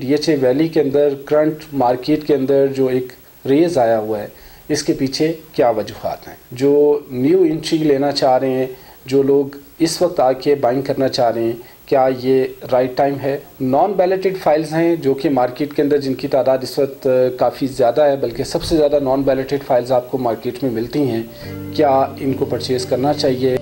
DHA valley के अंदर current market के अंदर जो एक रेज आया हुआ है, इसके पीछे क्या वजूहात हैं। जो न्यू एंट्री लेना चाह रहे हैं, जो लोग इस वक्त आके बाइंग करना चाह रहे हैं, क्या ये राइट टाइम है। नॉन बैलेटेड फाइल्स हैं जो कि मार्केट के अंदर जिनकी तादाद इस वक्त काफ़ी ज़्यादा है, बल्कि सबसे ज़्यादा नॉन बैलेटेड फाइल्स आपको मार्केट में मिलती हैं, क्या इनको परचेज़ करना चाहिए।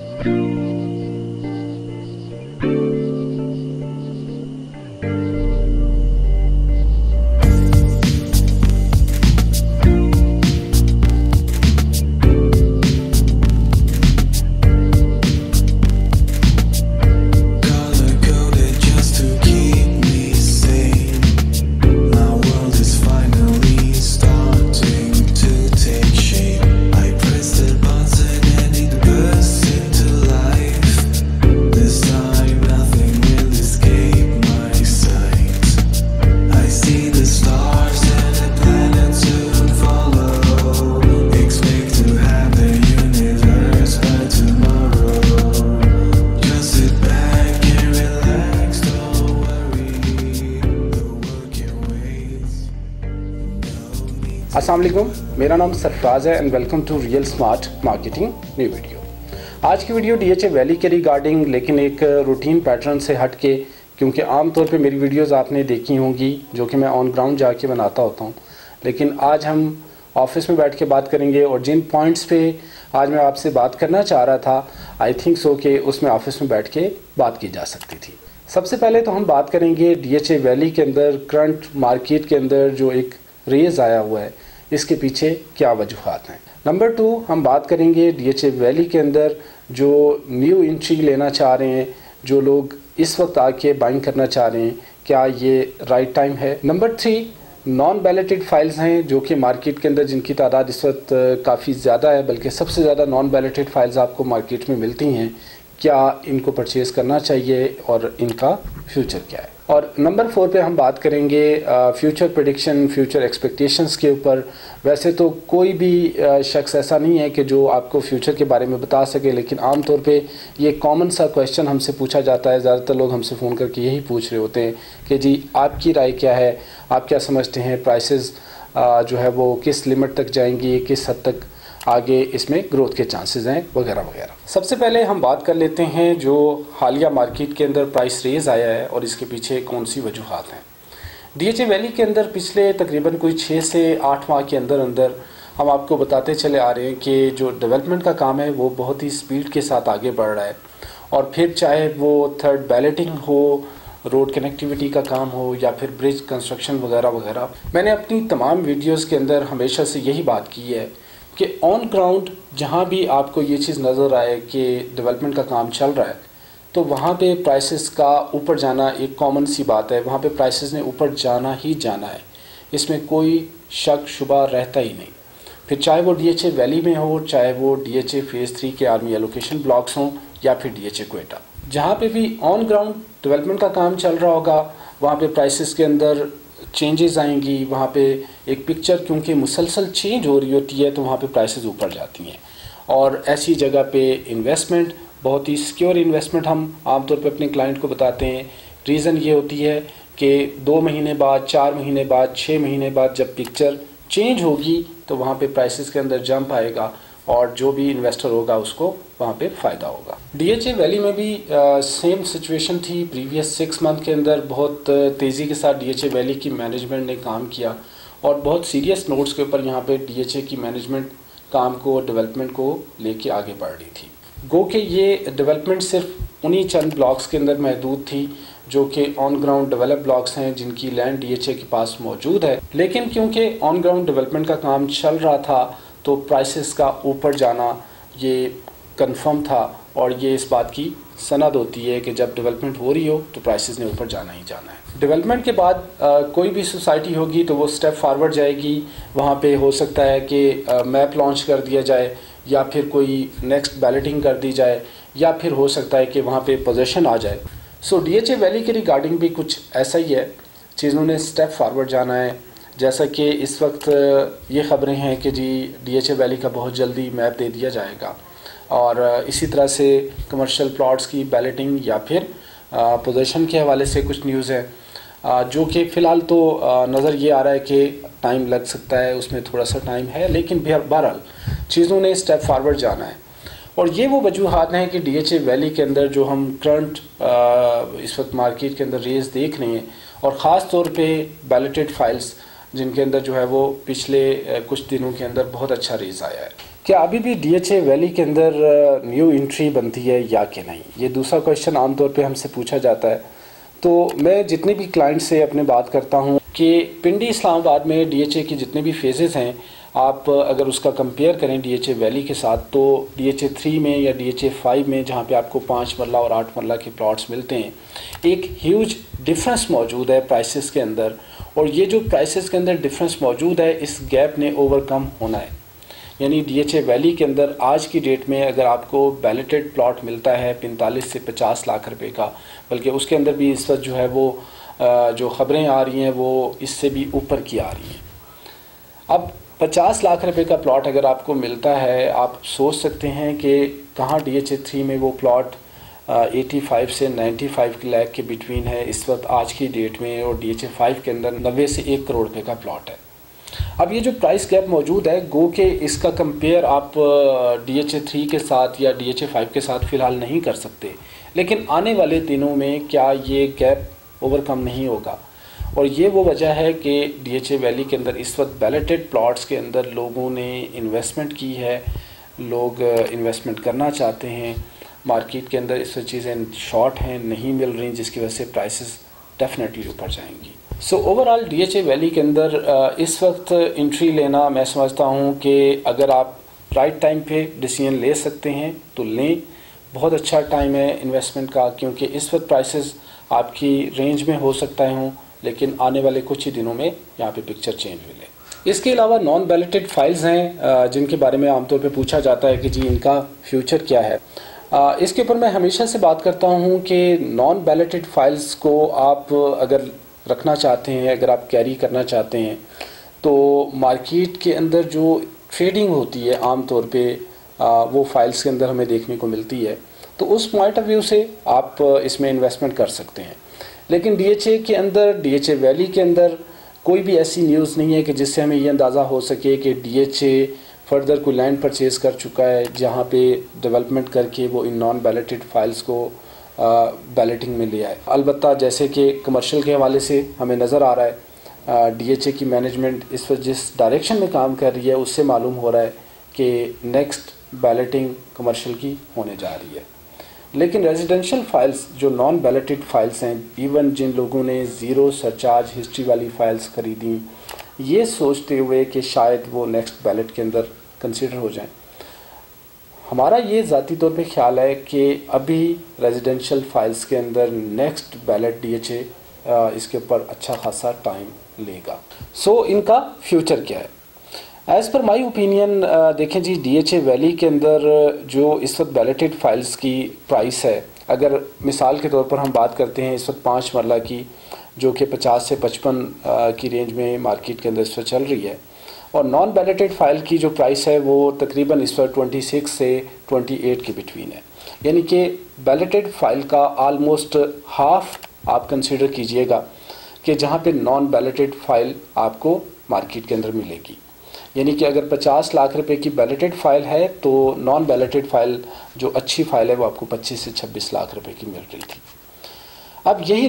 अस्सलाम वालेकुम, मेरा नाम सरफराज है and welcome to real smart marketing new video. आज की वीडियो डीएचए वैली के रिगार्डिंग, लेकिन एक रूटीन पैटर्न से हट के, क्योंकि आम तौर पे मेरी वीडियोस आपने देखी होंगी जो कि मैं ऑन ग्राउंड जाके बनाता होता हूँ, लेकिन आज हम ऑफिस में बैठ के बात करेंगे और जिन पॉइंट्स पे आज मैं आपसे बात करना चाह रहा था, आई थिंक सो कि उसमें ऑफिस में बैठ के बात की जा सकती थी। सबसे पहले तो हम बात करेंगे डीएचए वैली के अंदर करंट मार्केट के अंदर जो एक रेज आया हुआ है, इसके पीछे क्या वजूहात हैं। नंबर 2 हम बात करेंगे डीएचए वैली के अंदर जो न्यू एंट्री लेना चाह रहे हैं, जो लोग इस वक्त आके बाइंग करना चाह रहे हैं, क्या ये राइट टाइम है। नंबर 3 नॉन बैलेटेड फाइल्स हैं जो कि मार्केट के अंदर जिनकी तादाद इस वक्त काफ़ी ज़्यादा है, बल्कि सबसे ज़्यादा नॉन बैलेटेड फाइल्स आपको मार्केट में मिलती हैं, क्या इनको परचेज़ करना चाहिए और इनका फ्यूचर क्या है। और नंबर 4 पे हम बात करेंगे फ्यूचर प्रेडिक्शन, फ्यूचर एक्सपेक्टेशंस के ऊपर। वैसे तो कोई भी शख्स ऐसा नहीं है कि जो आपको फ्यूचर के बारे में बता सके, लेकिन आम तौर पे ये कॉमन सा क्वेश्चन हमसे पूछा जाता है। ज़्यादातर लोग हमसे फ़ोन करके यही पूछ रहे होते हैं कि जी आपकी राय क्या है, आप क्या समझते हैं, प्राइसेस जो है वो किस लिमिट तक जाएंगी, किस हद तक आगे इसमें ग्रोथ के चांसेस हैं, वगैरह वगैरह। सबसे पहले हम बात कर लेते हैं जो हालिया मार्केट के अंदर प्राइस रेज आया है और इसके पीछे कौन सी वजूहात हैं। डीएचए वैली के अंदर पिछले तकरीबन कोई 6 से 8 माह के अंदर अंदर हम आपको बताते चले आ रहे हैं कि जो डेवलपमेंट का काम है वो बहुत ही स्पीड के साथ आगे बढ़ रहा है। और फिर चाहे वो थर्ड बैलेटिंग हो, रोड कनेक्टिविटी का काम हो, या फिर ब्रिज कंस्ट्रक्शन वगैरह वगैरह, मैंने अपनी तमाम वीडियोज़ के अंदर हमेशा से यही बात की है कि ऑन ग्राउंड जहाँ भी आपको ये चीज़ नज़र आए कि डेवलपमेंट का काम चल रहा है, तो वहाँ पे प्राइसेस का ऊपर जाना एक कॉमन सी बात है। वहाँ पे प्राइसेस ने ऊपर जाना ही जाना है, इसमें कोई शक शुबा रहता ही नहीं। फिर चाहे वो डीएचए वैली में हो, चाहे वो डीएचए फेज़ 3 के आर्मी एलोकेशन ब्लॉक्स हों, या फिर डीएचए क्वेटा, जहाँ पे भी ऑन ग्राउंड डेवलपमेंट का काम चल रहा होगा, वहाँ पे प्राइसेस के अंदर चेंजेस आएंगी। वहाँ पे एक पिक्चर क्योंकि मुसलसल चेंज हो रही होती है, तो वहाँ पे प्राइसेस ऊपर जाती हैं। और ऐसी जगह पे इन्वेस्टमेंट, बहुत ही सिक्योर इन्वेस्टमेंट हम आमतौर पे अपने क्लाइंट को बताते हैं। रीज़न ये होती है कि 2 महीने बाद, 4 महीने बाद, 6 महीने बाद जब पिक्चर चेंज होगी, तो वहाँ पे प्राइसेस के अंदर जंप आएगा और जो भी इन्वेस्टर होगा उसको वहाँ पे फ़ायदा होगा। डीएचए वैली में भी सेम सिचुएशन थी। प्रीवियस 6 मंथ के अंदर बहुत तेज़ी के साथ डीएचए वैली की मैनेजमेंट ने काम किया और बहुत सीरियस नोट्स के ऊपर यहाँ पे डीएचए की मैनेजमेंट काम को, डेवलपमेंट को लेके आगे बढ़ रही थी। गो कि ये डेवलपमेंट सिर्फ उन्हीं चंद ब्लॉक्स के अंदर महदूद थी जो कि ऑन ग्राउंड डेवलप ब्लॉक्स हैं, जिनकी लैंड डीएचए के पास मौजूद है। लेकिन क्योंकि ऑन ग्राउंड डेवलपमेंट का काम चल रहा था, तो प्राइसेस का ऊपर जाना ये कंफर्म था और ये इस बात की सनद होती है कि जब डेवलपमेंट हो रही हो तो प्राइसेस ने ऊपर जाना ही जाना है। डेवलपमेंट के बाद कोई भी सोसाइटी होगी तो वो स्टेप फॉरवर्ड जाएगी। वहाँ पे हो सकता है कि मैप लॉन्च कर दिया जाए, या फिर कोई नेक्स्ट बैलेटिंग कर दी जाए, या फिर हो सकता है कि वहाँ पे पोजीशन आ जाए। सो डीएचए वैली के रिगार्डिंग भी कुछ ऐसा ही है, चीज़ों ने स्टेप फॉरवर्ड जाना है। जैसा कि इस वक्त ये ख़बरें हैं कि जी डीएचए वैली का बहुत जल्दी मैप दे दिया जाएगा, और इसी तरह से कमर्शियल प्लॉट्स की बैलेटिंग या फिर पोजीशन के हवाले से कुछ न्यूज़ है। जो कि फ़िलहाल तो नज़र ये आ रहा है कि टाइम लग सकता है, उसमें थोड़ा सा टाइम है, लेकिन बहरहाल चीज़ों ने स्टेप फारवर्ड जाना है। और ये वो वजूहात हैं कि DHA वैली के अंदर जो हम करंट इस वक्त मार्केट के अंदर रेस देख रहे हैं, और ख़ास तौर पे बैलेटेड फाइल्स जिनके अंदर जो है वो पिछले कुछ दिनों के अंदर बहुत अच्छा रेस आया है। क्या अभी भी DHA वैली के अंदर न्यू एंट्री बनती है या कि नहीं, ये दूसरा क्वेश्चन आमतौर पे हमसे पूछा जाता है। तो मैं जितने भी क्लाइंट से अपने बात करता हूँ कि पिंडी इस्लामाबाद में DHA की जितने भी फेजेस हैं, आप अगर उसका कंपेयर करें DHA वैली के साथ, तो DHA 3 में या DHA 5 में जहाँ पे आपको 5 मरला और 8 मरला के प्लॉट्स मिलते हैं, एक ह्यूज डिफरेंस मौजूद है प्राइसेस के अंदर। और ये जो प्राइसेस के अंदर डिफरेंस मौजूद है, इस गैप ने ओवरकम होना है। यानी DHA वैली के अंदर आज की डेट में अगर आपको बैलेटेड प्लॉट मिलता है 45 से 50 लाख रुपए का, बल्कि उसके अंदर भी इस वक्त जो है वो जो ख़बरें आ रही हैं वो इससे भी ऊपर की आ रही हैं। अब 50 लाख रुपए का प्लॉट अगर आपको मिलता है, आप सोच सकते हैं कि कहाँ DHA 3 में वो प्लॉट 85 से 95 लाख के बिटवीन है इस वक्त आज की डेट में, और DHA 5 के अंदर 90 से 1 करोड़ रुपए का प्लॉट है। अब ये जो प्राइस गैप मौजूद है, गो के इसका कंपेयर आप DHA 3 के साथ या DHA 5 के साथ फ़िलहाल नहीं कर सकते, लेकिन आने वाले दिनों में क्या ये गैप ओवरकम नहीं होगा। और ये वो वजह है कि DHA वैली के अंदर इस वक्त बैलेटेड प्लॉट्स के अंदर लोगों ने इन्वेस्टमेंट की है, लोग इन्वेस्टमेंट करना चाहते हैं। मार्केट के अंदर इस वक्त चीज़ें शॉर्ट हैं, नहीं मिल रही, जिसकी वजह से प्राइसेस डेफिनेटली ऊपर जाएंगी। सो ओवरऑल DHA वैली के अंदर इस वक्त एंट्री लेना, मैं समझता हूँ कि अगर आप राइट टाइम पे डिसीजन ले सकते हैं तो लें। बहुत अच्छा टाइम है इन्वेस्टमेंट का, क्योंकि इस वक्त प्राइसेस आपकी रेंज में हो सकता हूँ, लेकिन आने वाले कुछ ही दिनों में यहाँ पे पिक्चर चेंज मिले। इसके अलावा नॉन बैलेटेड फाइल्स हैं जिनके बारे में आमतौर पे पूछा जाता है कि जी इनका फ्यूचर क्या है। इसके ऊपर मैं हमेशा से बात करता हूँ कि नॉन बैलेटेड फाइल्स को आप अगर रखना चाहते हैं, अगर आप कैरी करना चाहते हैं, तो मार्केट के अंदर जो ट्रेडिंग होती है आमतौर पे वो फाइल्स के अंदर हमें देखने को मिलती है, तो उस पॉइंट ऑफ व्यू से आप इसमें इन्वेस्टमेंट कर सकते हैं। लेकिन DHA के अंदर, DHA वैली के अंदर कोई भी ऐसी न्यूज़ नहीं है कि जिससे हमें ये अंदाज़ा हो सके कि DHA फर्दर कोई लैंड परचेज़ कर चुका है जहाँ पे डेवलपमेंट करके वो इन नॉन बैलेटेड फाइल्स को बैलेटिंग में ले आए। अलबत्ता जैसे कि कमर्शियल के हवाले से हमें नज़र आ रहा है DHA की मैनेजमेंट इस वक्त जिस डायरेक्शन में काम कर रही है, उससे मालूम हो रहा है कि नेक्स्ट बैलेटिंग कमर्शियल की होने जा रही है। लेकिन रेजिडेंशियल फाइल्स जो नॉन बैलेटेड फाइल्स हैं, इवन जिन लोगों ने ज़ीरो सरचार्ज हिस्ट्री वाली फ़ाइल्स ख़रीदी, ये सोचते हुए कि शायद वो नेक्स्ट बैलेट के अंदर कंसिडर हो जाएं, हमारा ये ज़ाती तौर पे ख्याल है कि अभी रेजिडेंशियल फाइल्स के अंदर नेक्स्ट बैलेट DHA इसके ऊपर अच्छा खासा टाइम लेगा। सो इनका फ्यूचर क्या है? एज़ पर माई ओपिनियन देखें जी, DHA वैली के अंदर जो इस वक्त बैलेटेड फाइल्स की प्राइस है, अगर मिसाल के तौर पर हम बात करते हैं इस वक्त 5 मरला की, जो कि 50 से 55 की रेंज में मार्केट के अंदर इस वक्त चल रही है, और नॉन बैलेटेड फाइल की जो प्राइस है वो तकरीबन इस वक्त 26 से 28 के बिटवीन है। यानी कि बैलेटेड फाइल का आलमोस्ट हाफ आप कंसिडर कीजिएगा कि जहाँ पे नॉन बैलेटेड फाइल आपको मार्केट के अंदर मिलेगी। यानी कि अगर 50 लाख रुपए की बैलेटेड फाइल है तो नॉन बैलेटेड फाइल जो अच्छी फाइल है वो आपको 25 से 26 लाख रुपए की मिल रही थी। अब यही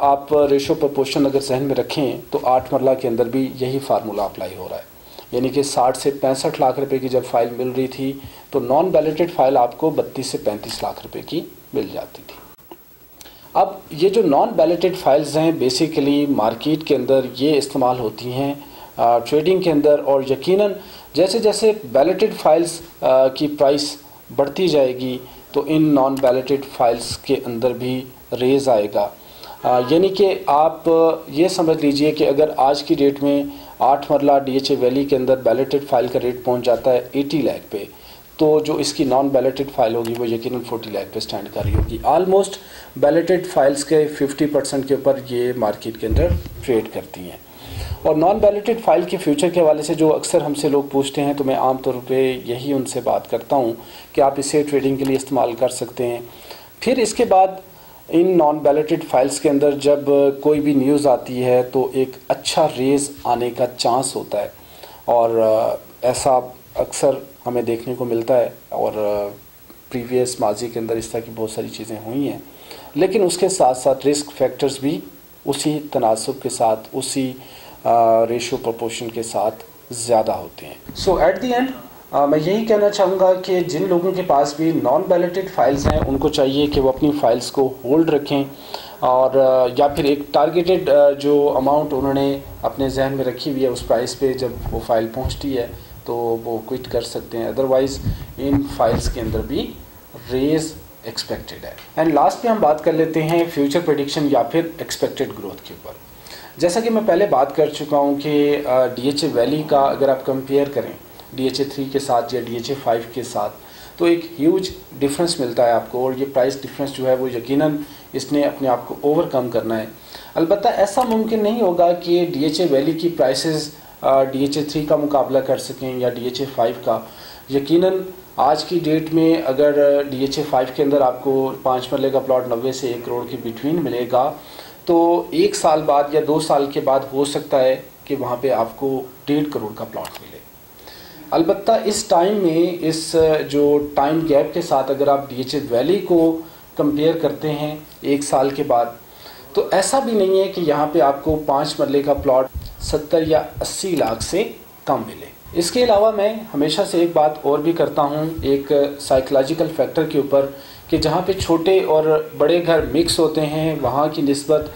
आप रेशो प्रपोर्शन अगर जहन में रखें तो 8 मरला के अंदर भी यही फार्मूला अप्लाई हो रहा है। यानी कि 60 से 65 लाख रुपए की जब फाइल मिल रही थी तो नॉन बैलेटेड फाइल आपको 32 से 35 लाख रुपए की मिल जाती थी। अब ये जो नॉन बैलेटेड फाइल्स हैं बेसिकली मार्केट के अंदर ये इस्तेमाल होती हैं ट्रेडिंग के अंदर, और यकीनन जैसे जैसे बैलेटेड फाइल्स की प्राइस बढ़ती जाएगी तो इन नॉन बैलेटेड फाइल्स के अंदर भी रेज आएगा। यानी कि आप ये समझ लीजिए कि अगर आज की डेट में 8 मरला DHA वैली के अंदर बैलेटेड फाइल का रेट पहुंच जाता है 80 लाख पे, तो जो इसकी नॉन बैलेटेड फाइल होगी वो यकीनन 40 लाख पे स्टैंड कर रही होगी। आलमोस्ट बैलेटेड फाइल्स के 50% के ऊपर ये मार्केट के अंदर ट्रेड करती हैं। और नॉन बैलेटेड फाइल के फ्यूचर के हवाले से जो अक्सर हमसे लोग पूछते हैं, तो मैं आम तौर पे यही उनसे बात करता हूँ कि आप इसे ट्रेडिंग के लिए इस्तेमाल कर सकते हैं। फिर इसके बाद इन नॉन बैलेटेड फाइल्स के अंदर जब कोई भी न्यूज़ आती है तो एक अच्छा रेज़ आने का चांस होता है, और ऐसा अक्सर हमें देखने को मिलता है, और प्रीवियस माजी के अंदर इस तरह की बहुत सारी चीज़ें हुई हैं। लेकिन उसके साथ साथ रिस्क फैक्टर्स भी उसी तनासब के साथ, उसी रेशो प्रोपोर्शन के साथ ज़्यादा होते हैं। सो एट द एंड मैं यही कहना चाहूँगा कि जिन लोगों के पास भी नॉन बैलेटेड फाइल्स हैं उनको चाहिए कि वो अपनी फ़ाइल्स को होल्ड रखें, और या फिर एक टारगेटेड जो अमाउंट उन्होंने अपने जहन में रखी हुई है उस प्राइस पे जब वो फ़ाइल पहुँचती है तो वो क्विट कर सकते हैं। अदरवाइज़ इन फाइल्स के अंदर भी रेज़ एक्सपेक्टेड है। एंड लास्ट पे हम बात कर लेते हैं फ्यूचर प्रेडिक्शन या फिर एक्सपेक्टेड ग्रोथ के ऊपर। जैसा कि मैं पहले बात कर चुका हूँ कि DHA वैली का अगर आप कंपेयर करें DHA 3 के साथ या DHA 5 के साथ, तो एक ह्यूज डिफरेंस मिलता है आपको, और ये प्राइस डिफरेंस जो है वो यकीनन इसने अपने आप को ओवरकम करना है। अलबत्ता ऐसा मुमकिन नहीं होगा कि DHA वैली की प्राइसेस DHA 3 का मुकाबला कर सकें या DHA 5 का। यकीनन आज की डेट में अगर DHA 5 के अंदर आपको 5 मरले का प्लॉट 90 से 1 करोड़ के बिटवीन मिलेगा, तो 1 साल बाद या 2 साल के बाद हो सकता है कि वहाँ पे आपको 1.5 करोड़ का प्लॉट मिले। अलबत्ता इस टाइम में, इस जो टाइम गैप के साथ अगर आप DHA वैली को कंपेयर करते हैं 1 साल के बाद, तो ऐसा भी नहीं है कि यहाँ पे आपको 5 मरले का प्लॉट 70 या 80 लाख से कम मिले। इसके अलावा मैं हमेशा से एक बात और भी करता हूँ, एक साइकोलॉजिकल फैक्टर के ऊपर, कि जहाँ पे छोटे और बड़े घर मिक्स होते हैं वहाँ की निस्बत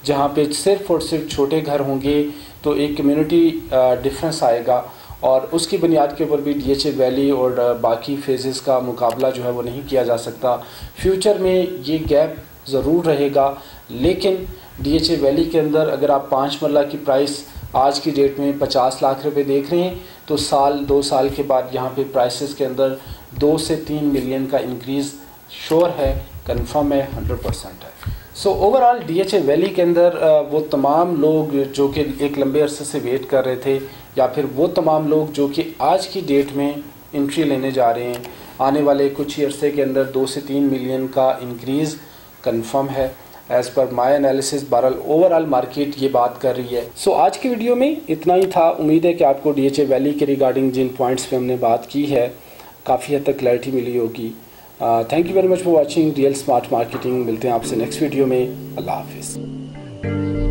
जहाँ पे सिर्फ़ और सिर्फ छोटे घर होंगे तो एक कम्युनिटी डिफरेंस आएगा, और उसकी बुनियाद के ऊपर भी DHA वैली और बाकी फेजेस का मुकाबला जो है वो नहीं किया जा सकता। फ्यूचर में ये गैप ज़रूर रहेगा, लेकिन DHA वैली के अंदर अगर आप 5 मरला की प्राइस आज की डेट में 50 लाख रुपए देख रहे हैं, तो 2 साल के बाद यहाँ पे प्राइसेस के अंदर 2 से 3 मिलियन का इंक्रीज़ श्योर है, कंफर्म है, 100% है। सो ओवरऑल DHA वैली के अंदर वो तमाम लोग जो कि एक लंबे अरसे से वेट कर रहे थे, या फिर वो तमाम लोग जो कि आज की डेट में एंट्री लेने जा रहे हैं, आने वाले कुछ ही अरसे के अंदर 2 से 3 मिलियन का इंक्रीज़ कंफर्म है एज़ पर माई एनालिसिस। बहरहाल ओवरऑल मार्केट ये बात कर रही है। सो आज की वीडियो में इतना ही था। उम्मीद है कि आपको DHA वैली के रिगार्डिंग जिन पॉइंट्स पे हमने बात की है काफ़ी हद तक क्लैरिटी मिली होगी। Thank you very much for watching real smart marketing. मिलते हैं आपसे नेक्स्ट वीडियो में। अल्लाह हाफिज़।